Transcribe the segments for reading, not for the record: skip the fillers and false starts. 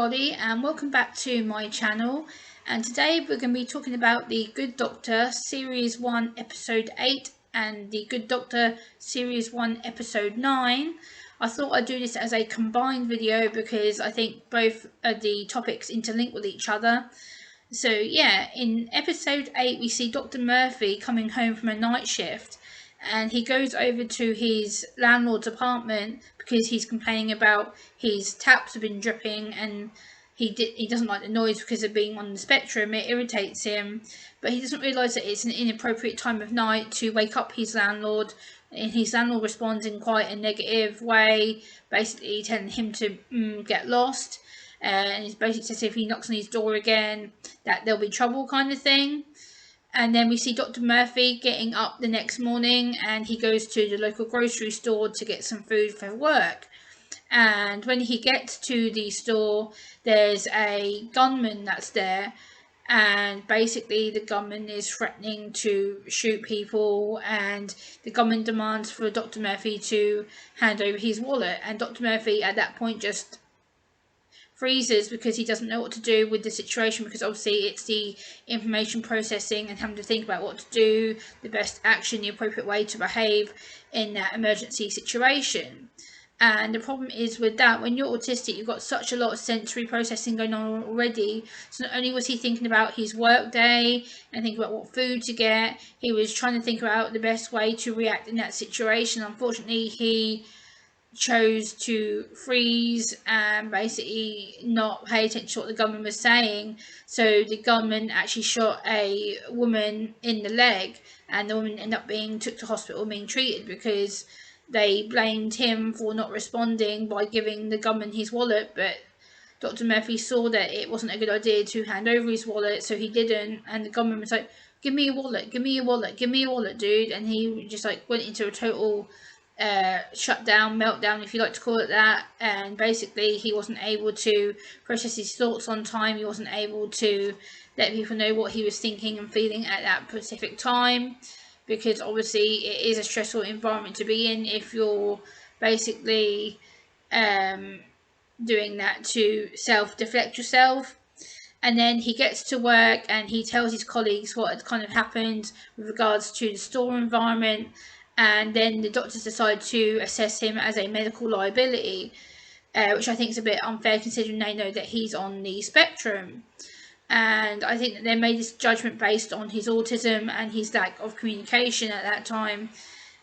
everybody, and welcome back to my channel. And today we're going to be talking about The Good Doctor Series 1 Episode 8 and The Good Doctor Series 1 Episode 9. I thought I'd do this as a combined video because I think both of the topics interlink with each other. So yeah, in episode 8 we see Dr. Murphy coming home from a night shift, and he goes over to his landlord's apartment because he's complaining about his taps have been dripping, and he doesn't like the noise because of being on the spectrum. It irritates him, but he doesn't realise that it's an inappropriate time of night to wake up his landlord, and his landlord responds in quite a negative way, basically telling him to get lost. And he basically says if he knocks on his door again that there'll be trouble, kind of thing. And then we see Dr. Murphy getting up the next morning, and he goes to the local grocery store to get some food for work. And when he gets to the store, there's a gunman that's there, and basically the gunman is threatening to shoot people, and the gunman demands for Dr. Murphy to hand over his wallet. And Dr. Murphy at that point just freezes because he doesn't know what to do with the situation, because obviously it's the information processing and having to think about what to do, the best action, the appropriate way to behave in that emergency situation. And the problem is with that, when you're autistic, you've got such a lot of sensory processing going on already. So not only was he thinking about his work day and thinking about what food to get, he was trying to think about the best way to react in that situation. Unfortunately, he chose to freeze and basically not pay attention to what the gunman was saying. So the gunman actually shot a woman in the leg, and the woman ended up being took to hospital being treated because they blamed him for not responding by giving the gunman his wallet. But Dr. Murphy saw that it wasn't a good idea to hand over his wallet, so he didn't. And the gunman was like, "Give me your wallet, give me your wallet, give me your wallet, dude." And he just like went into a total shutdown, meltdown, if you like to call it that. And basically he wasn't able to process his thoughts on time. He wasn't able to let people know what he was thinking and feeling at that specific time, because obviously it is a stressful environment to be in if you're basically doing that to self-deflect yourself. And then he gets to work and he tells his colleagues what had kind of happened with regards to the store environment. And then the doctors decide to assess him as a medical liability, which I think is a bit unfair considering they know that he's on the spectrum. And I think that they made this judgment based on his autism and his lack of communication at that time,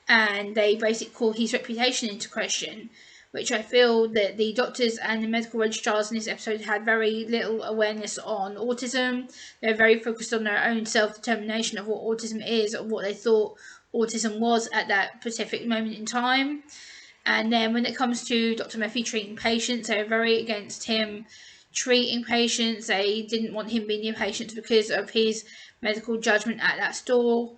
and they basically call his reputation into question, which I feel that the doctors and the medical registrars in this episode had very little awareness on autism. They're very focused on their own self-determination of what autism is, or what they thought autism was at that specific moment in time. And then when it comes to Dr. Murphy treating patients, they were very against him treating patients. They didn't want him being near patients because of his medical judgment at that store,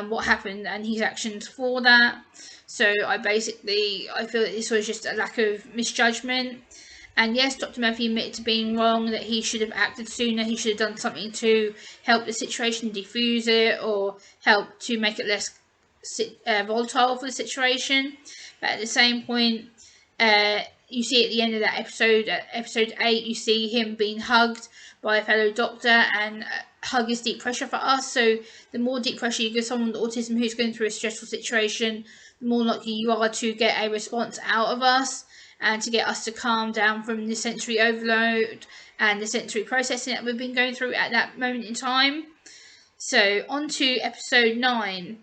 what happened and his actions for that. So I feel that this was just a lack of misjudgment. And yes, Dr. Murphy admitted to being wrong, that he should have acted sooner. He should have done something to help the situation diffuse it, or help to make it less volatile for the situation. But at the same point, you see at the end of that episode, episode 8, you see him being hugged by a fellow doctor, and hug is deep pressure for us. So the more deep pressure you give someone with autism who's going through a stressful situation, the more likely you are to get a response out of us, and to get us to calm down from the sensory overload and the sensory processing that we've been going through at that moment in time. So on to episode 9.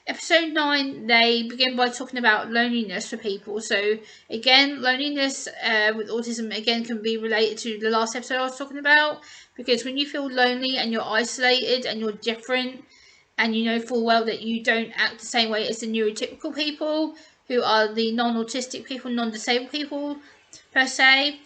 Episode 9, they begin by talking about loneliness for people. So again, loneliness with autism again can be related to the last episode I was talking about, because when you feel lonely and you're isolated and you're different, and you know full well that you don't act the same way as the neurotypical people, who are the non-autistic people, non-disabled people per se.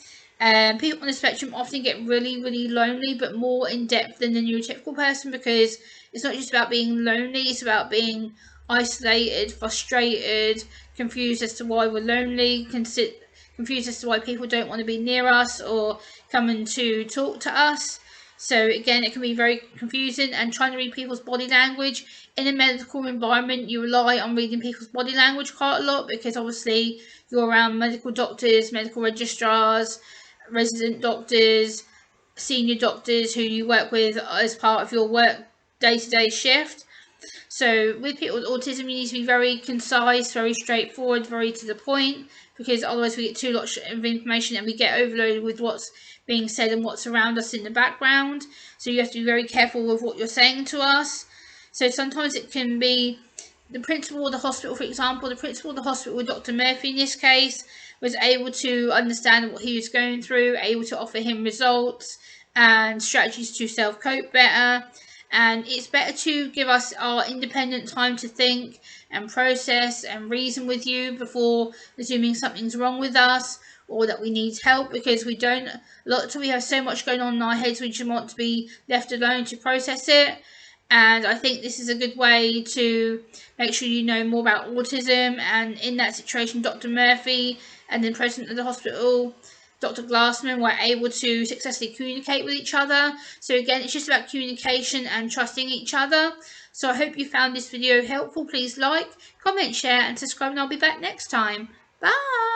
People on the spectrum often get really, really lonely, but more in depth than the neurotypical person, because it's not just about being lonely, it's about being isolated, frustrated, confused as to why we're lonely, confused as to why people don't want to be near us or coming to talk to us. So again, it can be very confusing, and trying to read people's body language in a medical environment, you rely on reading people's body language quite a lot, because obviously you're around medical doctors, medical registrars, resident doctors, senior doctors who you work with as part of your work day-to-day shift. So with people with autism, you need to be very concise, very straightforward, very to the point, because otherwise we get too much of information and we get overloaded with what's being said and what's around us in the background. So you have to be very careful with what you're saying to us. So sometimes it can be the principal of the hospital, for example, the principal of the hospital with Dr. Murphy in this case was able to understand what he was going through, able to offer him results and strategies to self-cope better. And it's better to give us our independent time to think and process and reason with you before assuming something's wrong with us or that we need help, because we have so much going on in our heads, we just want to be left alone to process it. And I think this is a good way to make sure you know more about autism. And in that situation, Dr. Murphy and the president of the hospital, Dr. Glassman, were able to successfully communicate with each other. So again, it's just about communication and trusting each other. So I hope you found this video helpful. Please like, comment, share and subscribe, and I'll be back next time. Bye!